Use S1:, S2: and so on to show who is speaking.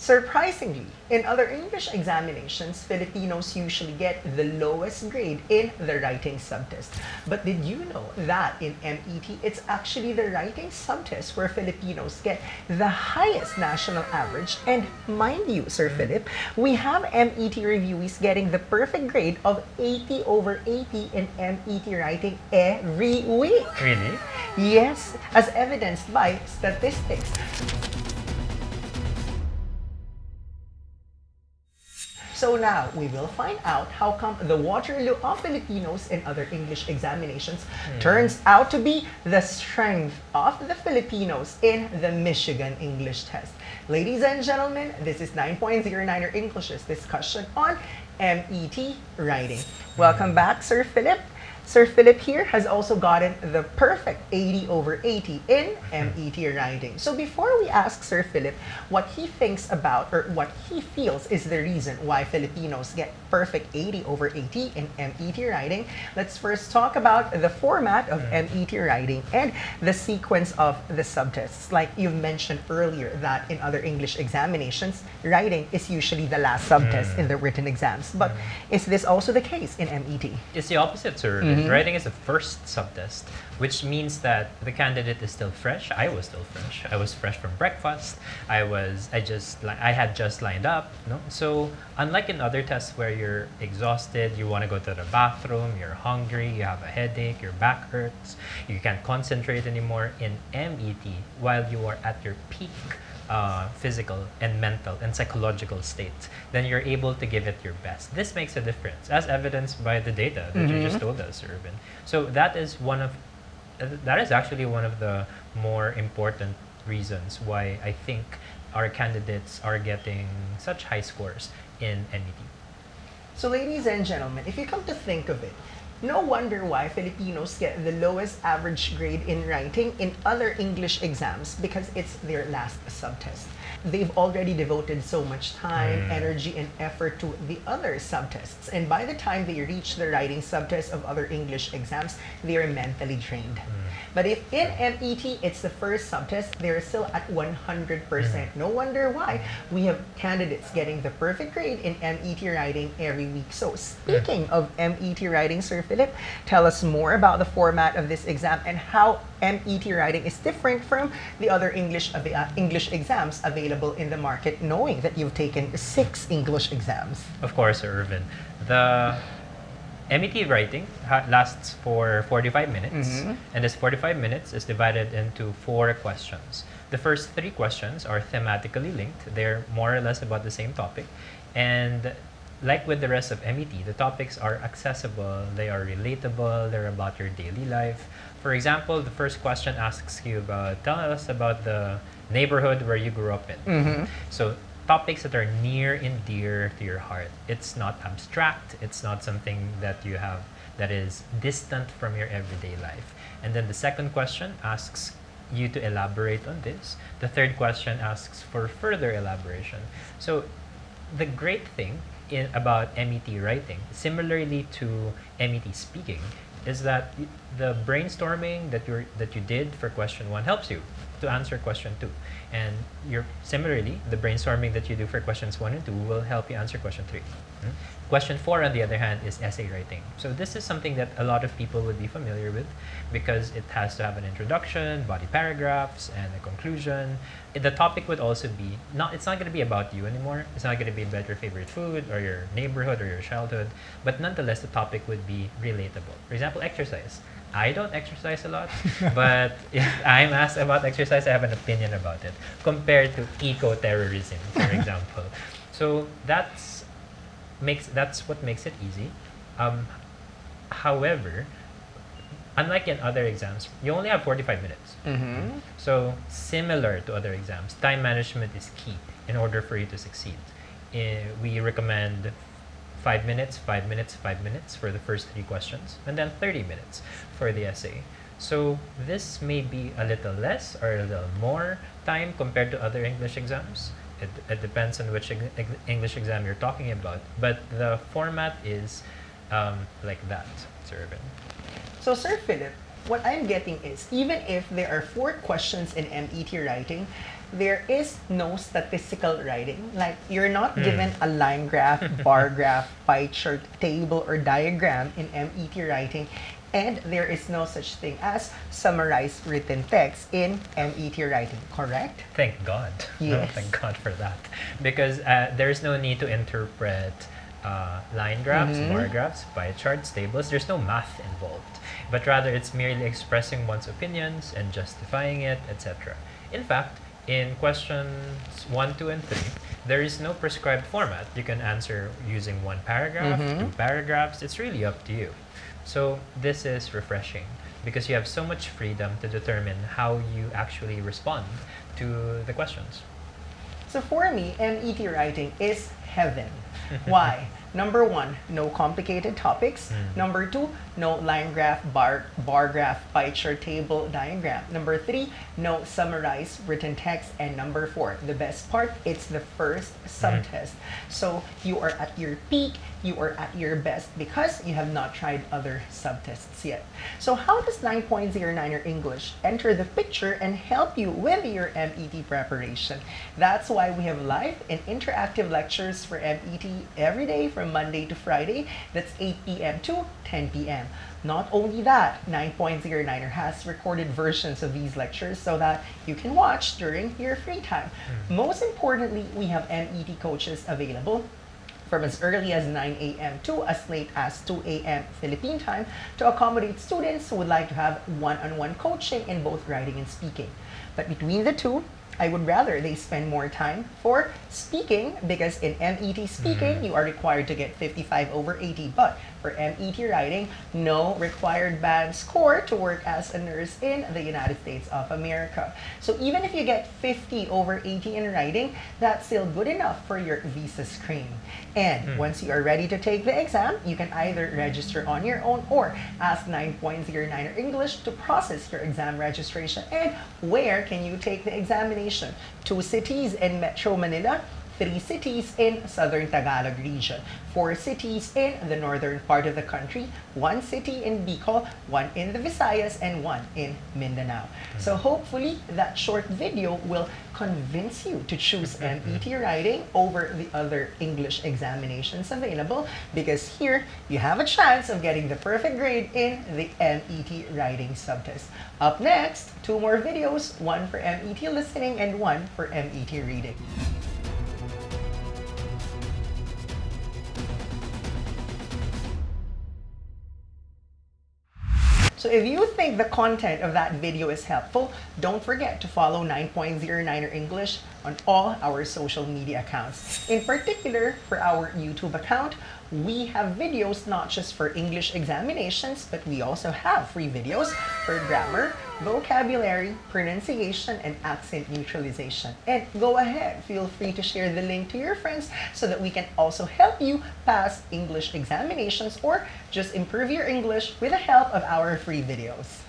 S1: Surprisingly, in other English examinations, Filipinos usually get the lowest grade in the writing subtest. But did you know that in MET, it's actually the writing subtest where Filipinos get the highest national average? And mind you, Sir Philip, we have MET reviewees getting the perfect grade of 80 over 80 in MET writing every week.
S2: Really?
S1: Yes, as evidenced by statistics. So now, we will find out how come the Waterloo of Filipinos in other English examinations turns out to be the strength of the Filipinos in the Michigan English Test. Ladies and gentlemen, this is 9.09er English's discussion on MET writing. Welcome back, Sir Philip. Sir Philip here has also gotten the perfect 80 over 80 in MET writing. So before we ask Sir Philip what he thinks about or what he feels is the reason why Filipinos get perfect 80 over 80 in MET writing, let's first talk about the format of MET writing and the sequence of the subtests. Like you've mentioned earlier that in other English examinations, writing is usually the last subtest in the written exams. But is this also the case in MET?
S2: It's the opposite, sir. Writing is the first subtest, which means that the candidate is still fresh. I was still fresh. I was fresh from breakfast. I had just lined up. No, so unlike in other tests where you're exhausted, you want to go to the bathroom, you're hungry, you have a headache, your back hurts, you can't concentrate anymore. In MET, while you are at your peak physical and mental and psychological state, then you're able to give it your best. This makes a difference, as evidenced by the data that you just told us, Urban. So that is actually one of the more important reasons why I think our candidates are getting such high scores in MET.
S1: So ladies and gentlemen, if you come to think of it, no wonder why Filipinos get the lowest average grade in writing in other English exams because it's their last subtest. They've already devoted so much time, energy, and effort to the other subtests. And by the time they reach the writing subtest of other English exams, they are mentally drained. But if in MET, it's the first subtest, they're still at 100%. No wonder why we have candidates getting the perfect grade in MET writing every week. So speaking of MET writing, Sir Philip, tell us more about the format of this exam and how MET writing is different from the other English exams available in the market, knowing that you've taken 6 English exams.
S2: Of course, Irvin. The MET writing lasts for 45 minutes, and this 45 minutes is divided into 4 questions. The first 3 questions are thematically linked. They're more or less about the same topic. And like with the rest of MET, the topics are accessible, they are relatable, they're about your daily life. For example, the first question asks you tell us about the neighborhood where you grew up in. So topics that are near and dear to your heart. It's not abstract, it's not something that you have that is distant from your everyday life. And then the second question asks you to elaborate on this. The third question asks for further elaboration. So the great thing about MET writing, similarly to MET speaking, is that the brainstorming that you did for question 1 helps you to answer question 2. And similarly, the brainstorming that you do for questions 1 and 2 will help you answer question 3. Question 4, on the other hand, is essay writing. So this is something that a lot of people would be familiar with because it has to have an introduction, body paragraphs, and a conclusion. The topic would also be, it's not going to be about you anymore. It's not going to be about your favorite food or your neighborhood or your childhood. But nonetheless, the topic would be relatable. For example, exercise. I don't exercise a lot, but if I'm asked about exercise, I have an opinion about it compared to eco-terrorism, for example. So that's what makes it easy. However, unlike in other exams, you only have 45 minutes. So similar to other exams, time management is key in order for you to succeed. We recommend 5 minutes, 5 minutes, 5 minutes for the first 3 questions, and then 30 minutes for the essay. So this may be a little less or a little more time compared to other English exams. It depends on which English exam you're talking about, but the format is like that, Sir Urban.
S1: So Sir Philip, what I'm getting is, even if there are 4 questions in MET writing, there is no statistical writing. Like, you're not given a line graph, bar graph, pie chart, table, or diagram in MET writing. And there is no such thing as summarized written text in MET writing, correct?
S2: Thank God.
S1: Yes.
S2: Thank God for that. Because there's no need to interpret line graphs, bar graphs, pie charts, tables. There's no math involved. But rather, it's merely expressing one's opinions and justifying it, etc. In fact, in questions 1, 2, and 3, there is no prescribed format. You can answer using 1 paragraph, 2 paragraphs. It's really up to you. So this is refreshing because you have so much freedom to determine how you actually respond to the questions.
S1: So for me, MET writing is heaven. Why? Number 1, no complicated topics. Number 2, no line graph, bar graph, pie chart, table, diagram. Number 3, no summarized written text. And number 4, the best part, it's the first subtest. So you are at your peak, you are at your best because you have not tried other subtests yet. So how does 9.09er English enter the picture and help you with your MET preparation? That's why we have live and interactive lectures for MET every day from Monday to Friday. That's 8 p.m. to 10 p.m. Not only that, 9.09er has recorded versions of these lectures so that you can watch during your free time. Most importantly, we have MET coaches available from as early as 9 a.m. to as late as 2 a.m. Philippine time to accommodate students who would like to have one-on-one coaching in both writing and speaking. But between the two, I would rather they spend more time for speaking because in MET speaking, you are required to get 55 over 80. But for MET writing, no required band score to work as a nurse in the United States of America. So even if you get 50 over 80 in writing, that's still good enough for your visa screen. And once you are ready to take the exam, you can either register on your own or ask 9.09er English to process your exam registration. And where can you take the examination? 2 cities in Metro Manila, 3 cities in Southern Tagalog region, 4 cities in the northern part of the country, 1 city in Bicol, 1 in the Visayas, and 1 in Mindanao. So hopefully that short video will convince you to choose MET writing over the other English examinations available, because here you have a chance of getting the perfect grade in the MET writing subtest. Up next, 2 more videos, 1 for MET listening and 1 for MET reading. So if you think the content of that video is helpful, don't forget to follow 9.09er English on all our social media accounts. In particular, for our YouTube account, we have videos not just for English examinations, but we also have free videos for grammar, vocabulary, pronunciation, and accent neutralization. And go ahead, feel free to share the link to your friends so that we can also help you pass English examinations or just improve your English with the help of our free videos.